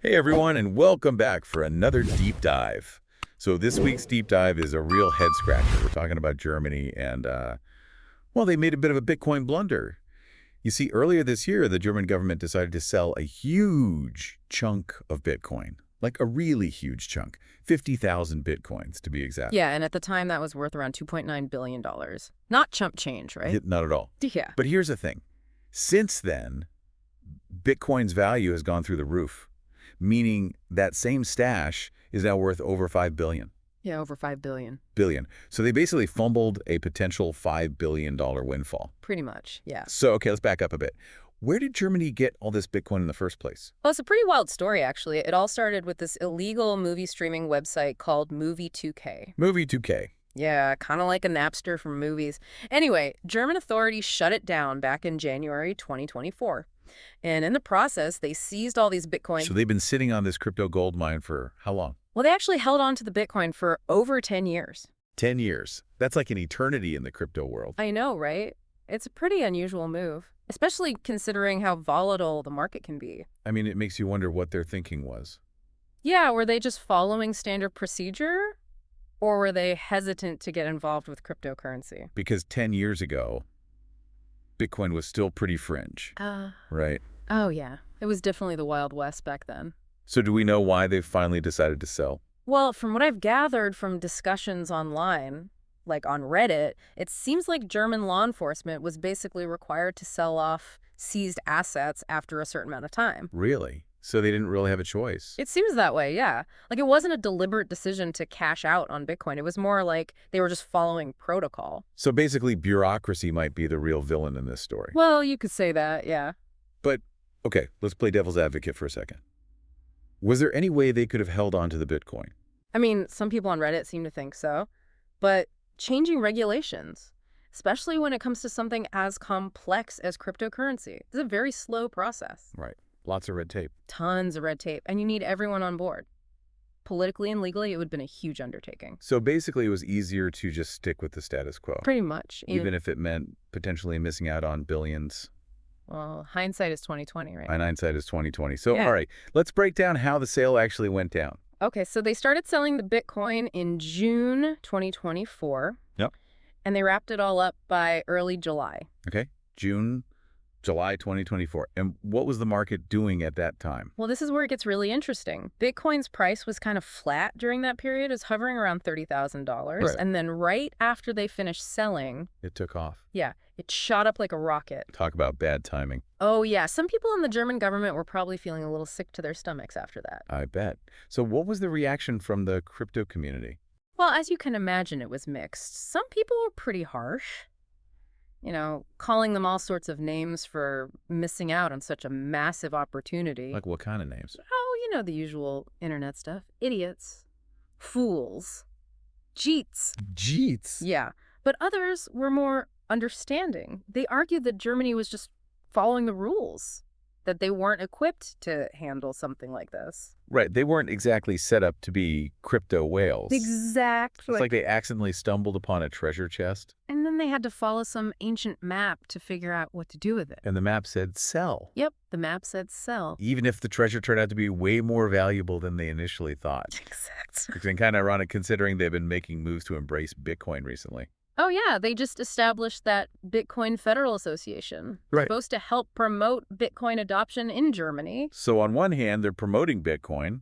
Hey everyone, and welcome back for another deep dive. So this week's deep dive is a real head scratcher. We're talking about Germany and, well, they made a bit of a Bitcoin blunder. You see, earlier this year, the German government decided to sell a huge chunk of Bitcoin, like a really huge chunk, 50,000 Bitcoins to be exact. Yeah, and at the time that was worth around $2.9 billion. Not chump change, right? Not at all. Yeah. But here's the thing. Since then, Bitcoin's value has gone through the roof, meaning that same stash is now worth over $5 billion. Yeah, over $5 billion. So they basically fumbled a potential $5 billion windfall. Pretty much, yeah. So, okay, let's back up a bit. Where did Germany get all this Bitcoin in the first place? Well, it's a pretty wild story, actually. It all started with this illegal movie streaming website called Movie 2K. Movie 2K. Yeah, kind of like a Napster for movies. Anyway, German authorities shut it down back in January 2024. And in the process, they seized all these Bitcoin. So they've been sitting on this crypto gold mine for how long? Well, they actually held on to the Bitcoin for over 10 years. 10 years. That's like an eternity in the crypto world. I know, right? It's a pretty unusual move, especially considering how volatile the market can be. I mean, it makes you wonder what their thinking was. Yeah, were they just following standard procedure? Or were they hesitant to get involved with cryptocurrency? Because 10 years ago, Bitcoin was still pretty fringe, right? Oh, yeah. It was definitely the Wild West back then. So do we know why they finally decided to sell? Well, from what I've gathered from discussions online, like on Reddit, it seems like German law enforcement was basically required to sell off seized assets after a certain amount of time. Really? So they didn't really have a choice? It seems that way, yeah. Like, it wasn't a deliberate decision to cash out on Bitcoin. It was more like they were just following protocol. So basically, bureaucracy might be the real villain in this story. Well, you could say that, yeah. But, okay, let's play devil's advocate for a second. Was there any way they could have held on to the Bitcoin? I mean, some people on Reddit seem to think so. But changing regulations, especially when it comes to something as complex as cryptocurrency, is a very slow process. Right. Lots of red tape. Tons of red tape, and you need everyone on board. Politically and legally, it would have been a huge undertaking. So basically, it was easier to just stick with the status quo. Pretty much. Even if it meant potentially missing out on billions. Well, hindsight is 20/20, right? Hindsight is 20/20. So, Yeah. all right, let's break down how the sale actually went down. Okay, so they started selling the Bitcoin in June 2024. Yep. And they wrapped it all up by early July. Okay, July 2024. And what was the market doing at that time? Well, this is where it gets really interesting. Bitcoin's price was kind of flat during that period. It was hovering around $30,000. Right. And then right after they finished selling, It took off. yeah, it shot up like a rocket. Talk about bad timing. Oh, yeah. Some people in the German government were probably feeling a little sick to their stomachs after that. I bet. So what was the reaction from the crypto community? Well, as you can imagine, it was mixed. Some people were pretty harsh. You know, calling them all sorts of names for missing out on such a massive opportunity. Like what kind of names? Oh, you know, the usual internet stuff. Idiots. Fools. Jeets. Jeets. Yeah. But others were more understanding. They argued that Germany was just following the rules, that they weren't equipped to handle something like this. Right. They weren't exactly set up to be crypto whales. Exactly. It's like they accidentally stumbled upon a treasure chest. And then they had to follow some ancient map to figure out what to do with it. And the map said sell. Yep, the map said sell. Even if the treasure turned out to be way more valuable than they initially thought. Exactly. It's been kind of ironic considering they've been making moves to embrace Bitcoin recently. Oh, yeah, they just established that Bitcoin Federal Association. Right. Supposed to help promote Bitcoin adoption in Germany. So on one hand, they're promoting Bitcoin,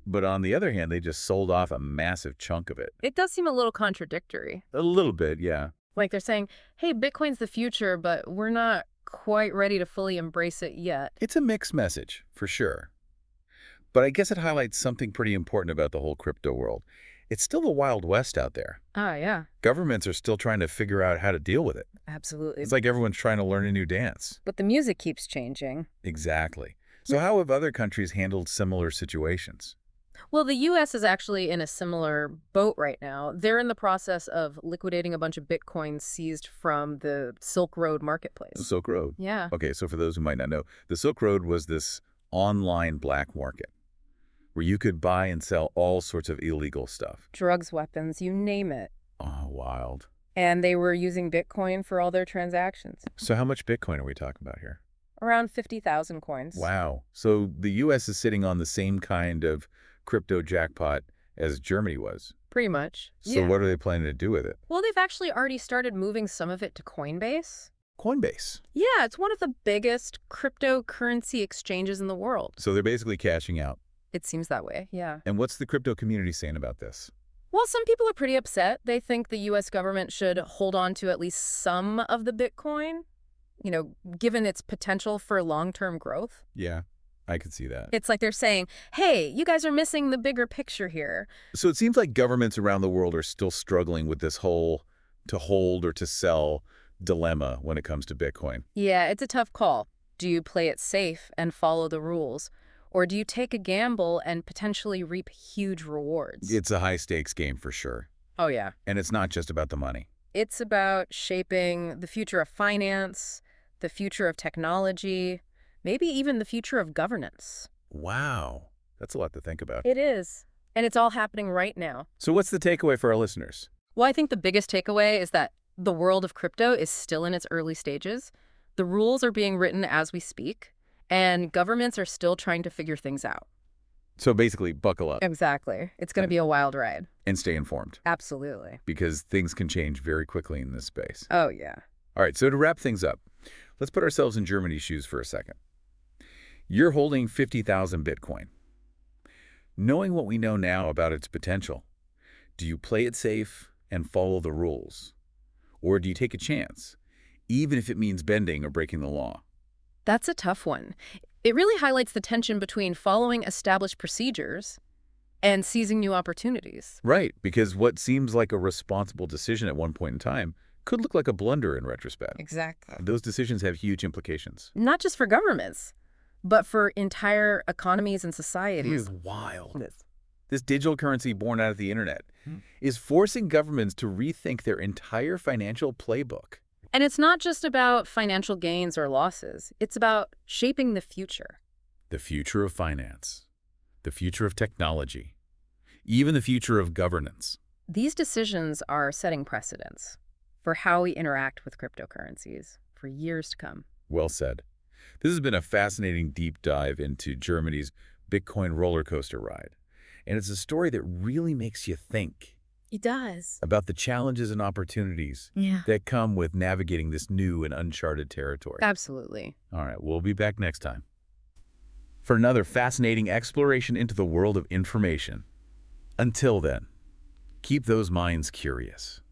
but on the other hand, they just sold off a massive chunk of it. It does seem a little contradictory. A little bit, yeah. Like they're saying, hey, Bitcoin's the future, but we're not quite ready to fully embrace it yet. It's a mixed message, for sure. But I guess it highlights something pretty important about the whole crypto world. It's still the Wild West out there. Ah, yeah. Governments are still trying to figure out how to deal with it. Absolutely. It's like everyone's trying to learn a new dance. But the music keeps changing. Exactly. So how have other countries handled similar situations? Well, the U.S. is actually in a similar boat right now. They're in the process of liquidating a bunch of Bitcoin seized from the Silk Road marketplace. The Silk Road. Yeah. Okay, so for those who might not know, the Silk Road was this online black market where you could buy and sell all sorts of illegal stuff. Drugs, weapons, you name it. Oh, wild. And they were using Bitcoin for all their transactions. So how much Bitcoin are we talking about here? Around 50,000 coins. Wow. So the U.S. is sitting on the same kind of crypto jackpot as Germany was. Pretty much. So what are they planning to do with it? Well, they've actually already started moving some of it to Coinbase. Coinbase. Yeah, it's one of the biggest cryptocurrency exchanges in the world. So they're basically cashing out. It seems that way, yeah. And what's the crypto community saying about this? Well, some people are pretty upset. They think the U.S. government should hold on to at least some of the Bitcoin, given its potential for long-term growth. Yeah, I could see that. It's like they're saying, hey, you guys are missing the bigger picture here. So it seems like governments around the world are still struggling with this whole to hold or to sell dilemma when it comes to Bitcoin. Yeah, it's a tough call. Do you play it safe and follow the rules? Or do you take a gamble and potentially reap huge rewards? It's a high-stakes game for sure. Oh, yeah. And it's not just about the money. It's about shaping the future of finance, the future of technology, maybe even the future of governance. Wow. That's a lot to think about. It is. And it's all happening right now. So what's the takeaway for our listeners? Well, I think the biggest takeaway is that the world of crypto is still in its early stages. The rules are being written as we speak, and governments are still trying to figure things out. So basically, buckle up. Exactly. It's going to be a wild ride. And stay informed. Absolutely. Because things can change very quickly in this space. Oh, yeah. All right, so to wrap things up, let's put ourselves in Germany's shoes for a second. You're holding 50,000 Bitcoin. Knowing what we know now about its potential, do you play it safe and follow the rules? Or do you take a chance, even if it means bending or breaking the law? That's a tough one. It really highlights the tension between following established procedures and seizing new opportunities. Right, because what seems like a responsible decision at one point in time could look like a blunder in retrospect. Exactly. Those decisions have huge implications. Not just for governments, but for entire economies and societies. It is wild. This digital currency born out of the internet is forcing governments to rethink their entire financial playbook. And it's not just about financial gains or losses. It's about shaping the future. The future of finance, the future of technology, even the future of governance. These decisions are setting precedents for how we interact with cryptocurrencies for years to come. Well said. This has been a fascinating deep dive into Germany's Bitcoin roller coaster ride. And it's a story that really makes you think. It does. About the challenges and opportunities that come with navigating this new and uncharted territory. Absolutely. All right, we'll be back next time for another fascinating exploration into the world of information. Until then, keep those minds curious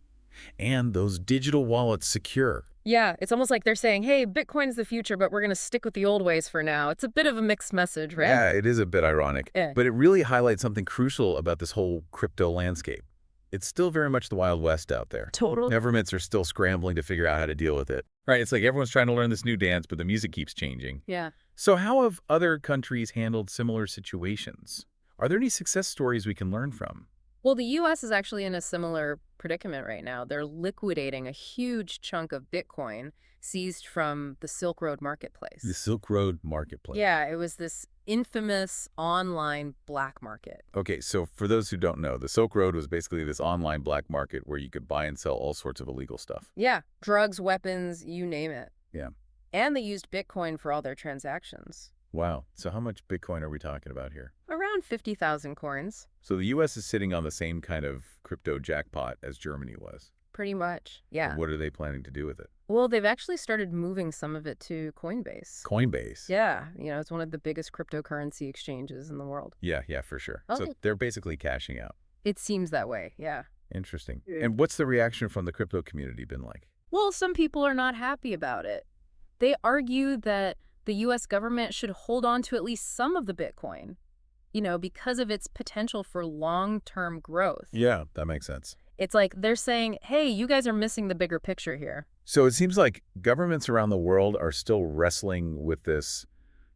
and those digital wallets secure. Yeah, it's almost like they're saying, hey, Bitcoin's the future, but we're going to stick with the old ways for now. It's a bit of a mixed message, right? Yeah, it is a bit ironic, but it really highlights something crucial about this whole crypto landscape. It's still very much the Wild West out there. Totally. Governments are still scrambling to figure out how to deal with it. Right, it's like everyone's trying to learn this new dance, but the music keeps changing. Yeah. So how have other countries handled similar situations? Are there any success stories we can learn from? Well, the U.S. is actually in a similar predicament right now. They're liquidating a huge chunk of Bitcoin seized from the Silk Road marketplace. The Silk Road marketplace. Yeah, it was this infamous online black market. Okay, so for those who don't know, the Silk Road was basically this online black market where you could buy and sell all sorts of illegal stuff. Yeah, drugs, weapons, you name it. Yeah. And they used Bitcoin for all their transactions. Wow. So how much Bitcoin are we talking about here? Around 50,000 coins. So the U.S. is sitting on the same kind of crypto jackpot as Germany was. Pretty much, yeah. What are they planning to do with it? Well, they've actually started moving some of it to Coinbase. Coinbase? Yeah, it's one of the biggest cryptocurrency exchanges in the world. Yeah, for sure. Okay. So they're basically cashing out. It seems that way, yeah. Interesting. And what's the reaction from the crypto community been like? Well, some people are not happy about it. They argue that the U.S. government should hold on to at least some of the Bitcoin, because of its potential for long-term growth. Yeah, that makes sense. It's like they're saying, hey, you guys are missing the bigger picture here. So it seems like governments around the world are still wrestling with this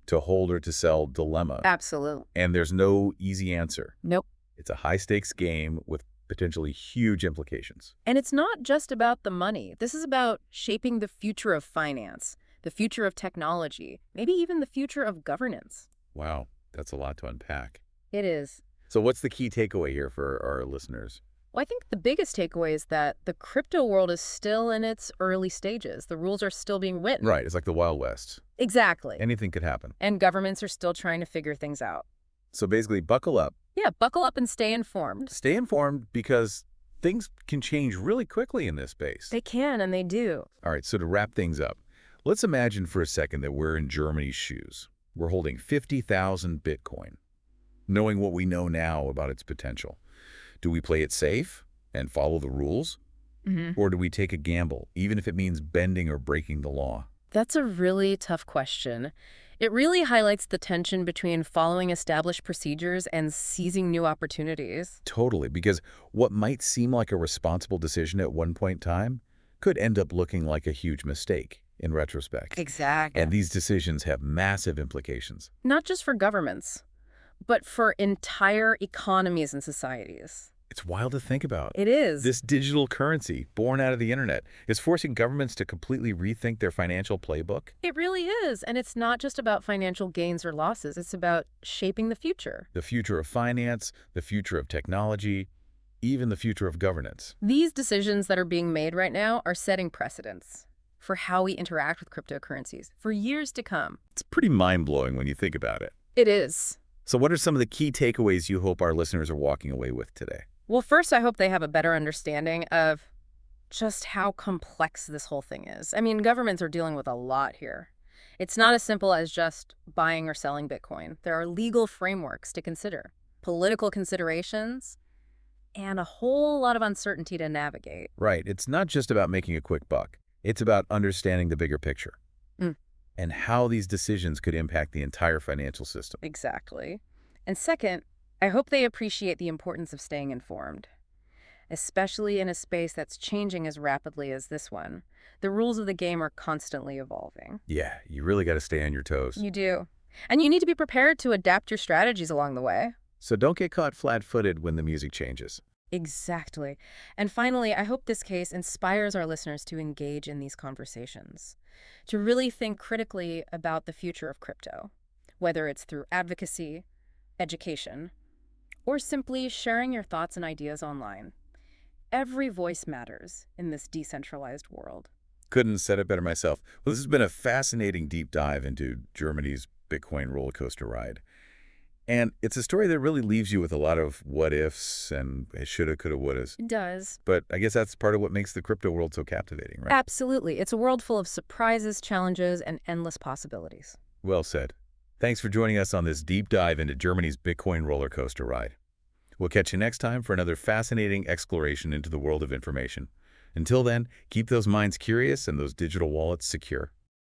to hold or to sell dilemma. Absolutely. And there's no easy answer. Nope. It's a high-stakes game with potentially huge implications. And it's not just about the money. This is about shaping the future of finance, the future of technology, maybe even the future of governance. Wow, that's a lot to unpack. It is. So what's the key takeaway here for our listeners? Well, I think the biggest takeaway is that the crypto world is still in its early stages. The rules are still being written. Right, it's like the Wild West. Exactly. Anything could happen. And governments are still trying to figure things out. So basically, buckle up. Yeah, buckle up and stay informed. Stay informed because things can change really quickly in this space. They can, and they do. All right, so to wrap things up, let's imagine for a second that we're in Germany's shoes. We're holding 50,000 Bitcoin, knowing what we know now about its potential. Do we play it safe and follow the rules? Or do we take a gamble, even if it means bending or breaking the law? That's a really tough question. It really highlights the tension between following established procedures and seizing new opportunities. Totally, because what might seem like a responsible decision at one point in time could end up looking like a huge mistake in retrospect. Exactly. And these decisions have massive implications. Not just for governments, but for entire economies and societies. It's wild to think about. It is. This digital currency, born out of the internet, is forcing governments to completely rethink their financial playbook. It really is. And it's not just about financial gains or losses. It's about shaping the future. The future of finance, the future of technology, even the future of governance. These decisions that are being made right now are setting precedents for how we interact with cryptocurrencies for years to come. It's pretty mind-blowing when you think about it. It is. So what are some of the key takeaways you hope our listeners are walking away with today? Well, first, I hope they have a better understanding of just how complex this whole thing is. I mean, governments are dealing with a lot here. It's not as simple as just buying or selling Bitcoin. There are legal frameworks to consider, political considerations, and a whole lot of uncertainty to navigate. Right. It's not just about making a quick buck. It's about understanding the bigger picture and how these decisions could impact the entire financial system. Exactly. And second, I hope they appreciate the importance of staying informed, especially in a space that's changing as rapidly as this one. The rules of the game are constantly evolving. Yeah, you really got to stay on your toes. You do. And you need to be prepared to adapt your strategies along the way. So don't get caught flat-footed when the music changes. Exactly. And finally, I hope this case inspires our listeners to engage in these conversations, to really think critically about the future of crypto, whether it's through advocacy, education, or simply sharing your thoughts and ideas online. Every voice matters in this decentralized world. Couldn't have said it better myself. Well, this has been a fascinating deep dive into Germany's Bitcoin roller coaster ride. And it's a story that really leaves you with a lot of what-ifs and shoulda, coulda, wouldas. It does. But I guess that's part of what makes the crypto world so captivating, right? Absolutely. It's a world full of surprises, challenges, and endless possibilities. Well said. Thanks for joining us on this deep dive into Germany's Bitcoin roller coaster ride. We'll catch you next time for another fascinating exploration into the world of information. Until then, keep those minds curious and those digital wallets secure.